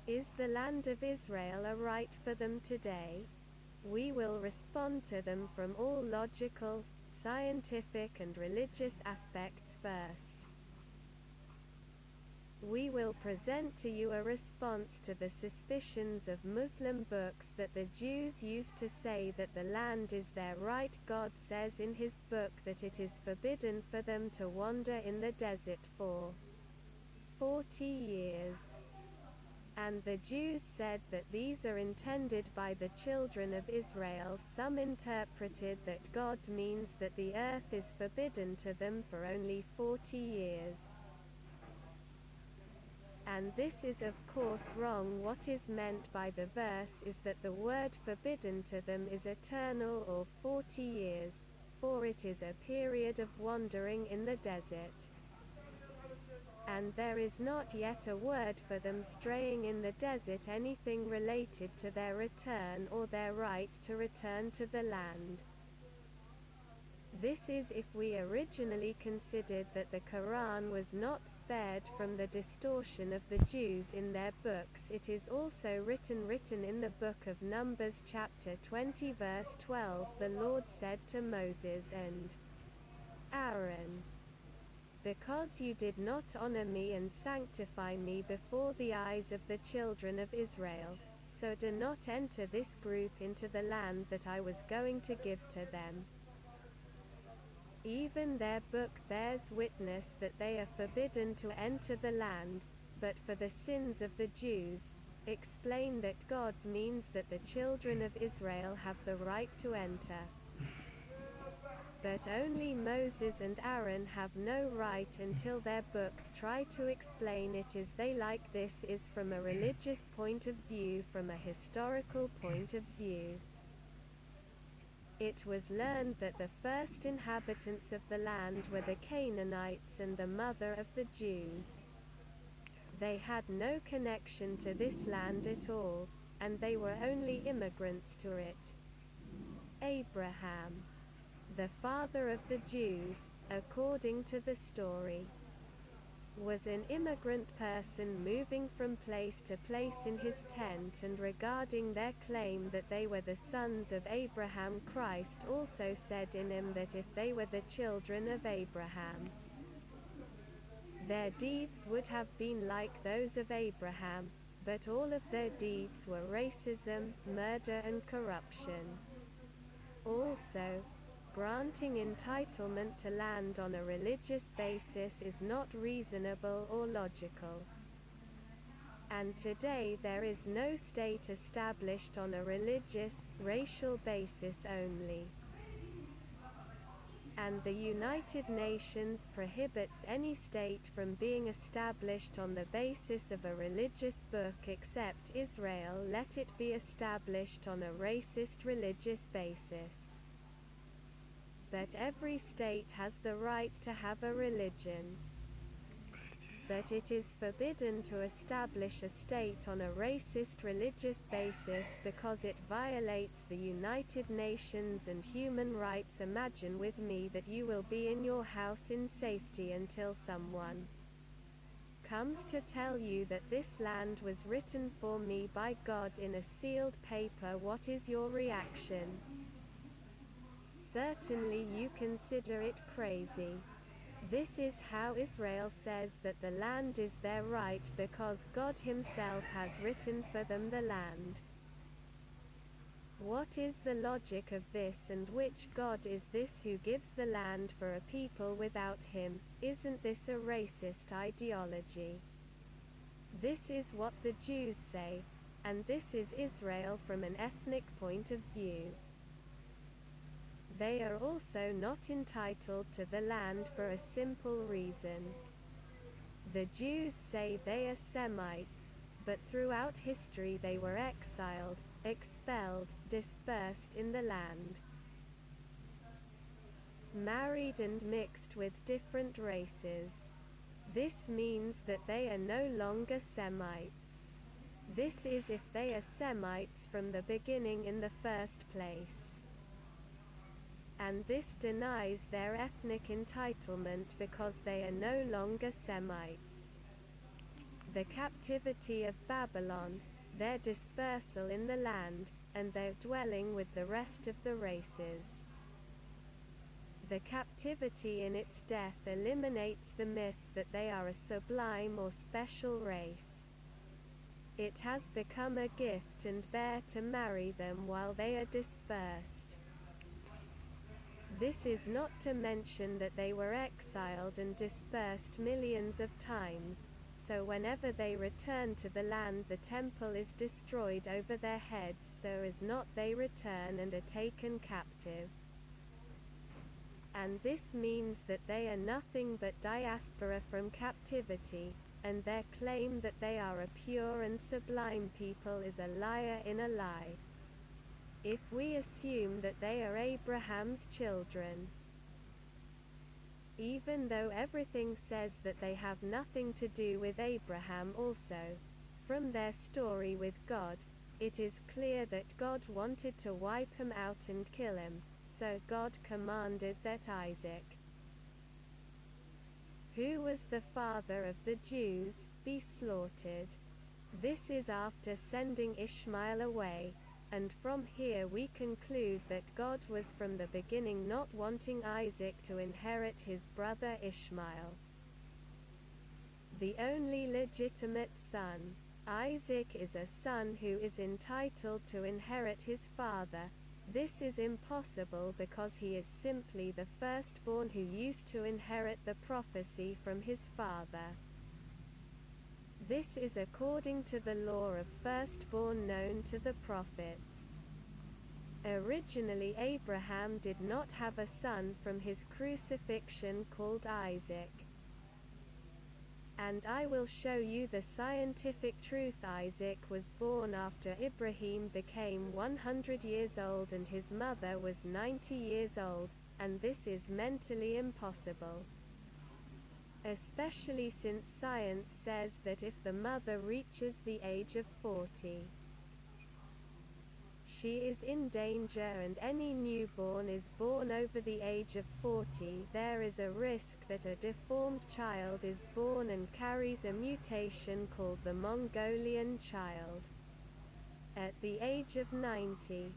Is the land of Israel a right for them today? We will respond to them from all logical, scientific and religious aspects first. We will present to you a response to the suspicions of Muslim books that the Jews used to say that the land is their right. God says in his book that it is forbidden for them to wander in the desert for 40 years. And the Jews said that these are intended by the children of Israel. Some interpreted that God means that the earth is forbidden to them for only 40 years. And this is of course wrong. What is meant by the verse is that the word forbidden to them is eternal or 40 years, for it is a period of wandering in the desert. And there is not yet a word for them straying in the desert, anything related to their return or their right to return to the land. This is if we originally considered that the Quran was not spared from the distortion of the Jews in their books. It is also written in the book of Numbers chapter 20 verse 12, the Lord said to Moses and Aaron, "Because you did not honor me and sanctify me before the eyes of the children of Israel, so do not enter this group into the land that I was going to give to them." Even their book bears witness that they are forbidden to enter the land, but for the sins of the Jews, explain that God means that the children of Israel have the right to enter. But only Moses and Aaron have no right until their books try to explain it as they like. This is from a religious point of view. From a historical point of view, it was learned that the first inhabitants of the land were the Canaanites and the mother of the Jews. They had no connection to this land at all, and they were only immigrants to it. Abraham, the father of the Jews, according to the story, was an immigrant person moving from place to place in his tent. And regarding their claim that they were the sons of Abraham, Christ also said in him that if they were the children of Abraham, their deeds would have been like those of Abraham, but all of their deeds were racism, murder and corruption. Also, granting entitlement to land on a religious basis is not reasonable or logical. And today there is no state established on a religious, racial basis only. And the United Nations prohibits any state from being established on the basis of a religious book except Israel. Let it be established on a racist religious basis. But every state has the right to have a religion. But it is forbidden to establish a state on a racist religious basis because it violates the United Nations and human rights. Imagine with me that you will be in your house in safety until someone comes to tell you that this land was written for me by God in a sealed paper. What is your reaction? Certainly you consider it crazy. This is how Israel says that the land is their right because God himself has written for them the land. What is the logic of this, and which God is this who gives the land for a people without him? Isn't this a racist ideology? This is what the Jews say, and this is Israel from an ethnic point of view. They are also not entitled to the land for a simple reason. The Jews say they are Semites, but throughout history they were exiled, expelled, dispersed in the land, married and mixed with different races. This means that they are no longer Semites. This is if they are Semites from the beginning in the first place. And this denies their ethnic entitlement because they are no longer Semites. the captivity of Babylon, their dispersal in the land, and their dwelling with the rest of the races. The captivity in its death eliminates the myth that they are a sublime or special race. It has become a gift and bear to marry them while they are dispersed. This is not to mention that they were exiled and dispersed millions of times, so whenever they return to the land the temple is destroyed over their heads so as not they return and are taken captive. And this means that they are nothing but diaspora from captivity, and their claim that they are a pure and sublime people is a liar in a lie. If we assume that they are Abraham's children, even though everything says that they have nothing to do with Abraham also, from their story with God, it is clear that God wanted to wipe him out and kill him, so God commanded that Isaac, who was the father of the Jews, be slaughtered. This is after sending Ishmael away, and from here we conclude that God was from the beginning not wanting Isaac to inherit his brother Ishmael, the only legitimate son. Isaac is a son who is entitled to inherit his father. This is impossible because he is simply the firstborn who used to inherit the prophecy from his father. This is according to the law of firstborn known to the prophets. Originally Abraham did not have a son from his crucifixion called Isaac. And I will show you the scientific truth. Isaac was born after Ibrahim became 100 years old and his mother was 90 years old, and this is mentally impossible. Especially since science says that if the mother reaches the age of 40, she is in danger, and any newborn is born over the age of 40, there is a risk that a deformed child is born and carries a mutation called the Mongolian child. At the age of 90,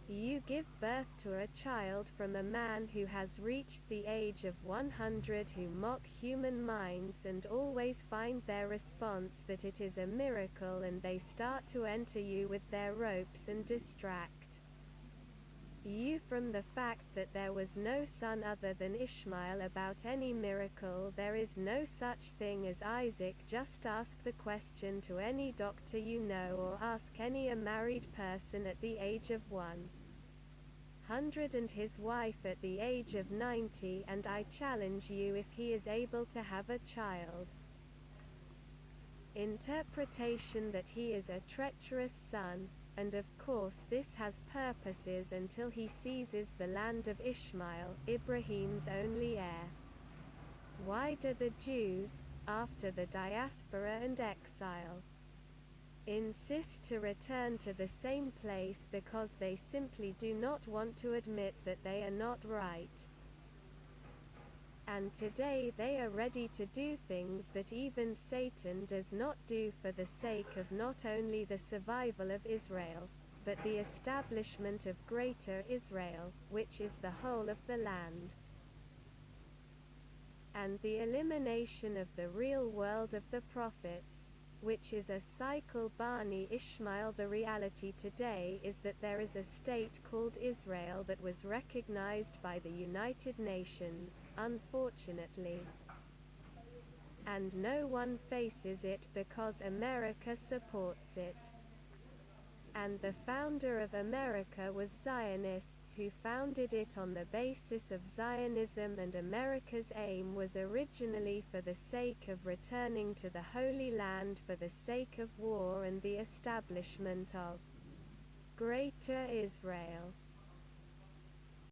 you give birth to a child from a man who has reached the age of 100, who mock human minds and always find their response that it is a miracle, and they start to enter you with their ropes and distract you from the fact that there was no son other than Ishmael about any miracle. There is no such thing as Isaac. Just ask the question to any doctor you know, or ask any a married person at the age of 100 and his wife at the age of 90, and I challenge you if he is able to have a child. Interpretation that he is a treacherous son, and of course this has purposes until he seizes the land of Ishmael, Ibrahim's only heir. Why do the Jews, after the diaspora and exile, insist to return to the same place? Because they simply do not want to admit that they are not right. And today they are ready to do things that even Satan does not do for the sake of not only the survival of Israel, but the establishment of Greater Israel, which is the whole of the land, and the elimination of the real world of the prophets, which is a cycle. Bani Ishmael. The reality today is that there is a state called Israel that was recognized by the United Nations, unfortunately, and no one faces it because America supports it. And the founder of America was Zionists, who founded it on the basis of Zionism, and America's aim was originally for the sake of returning to the Holy Land for the sake of war and the establishment of Greater Israel.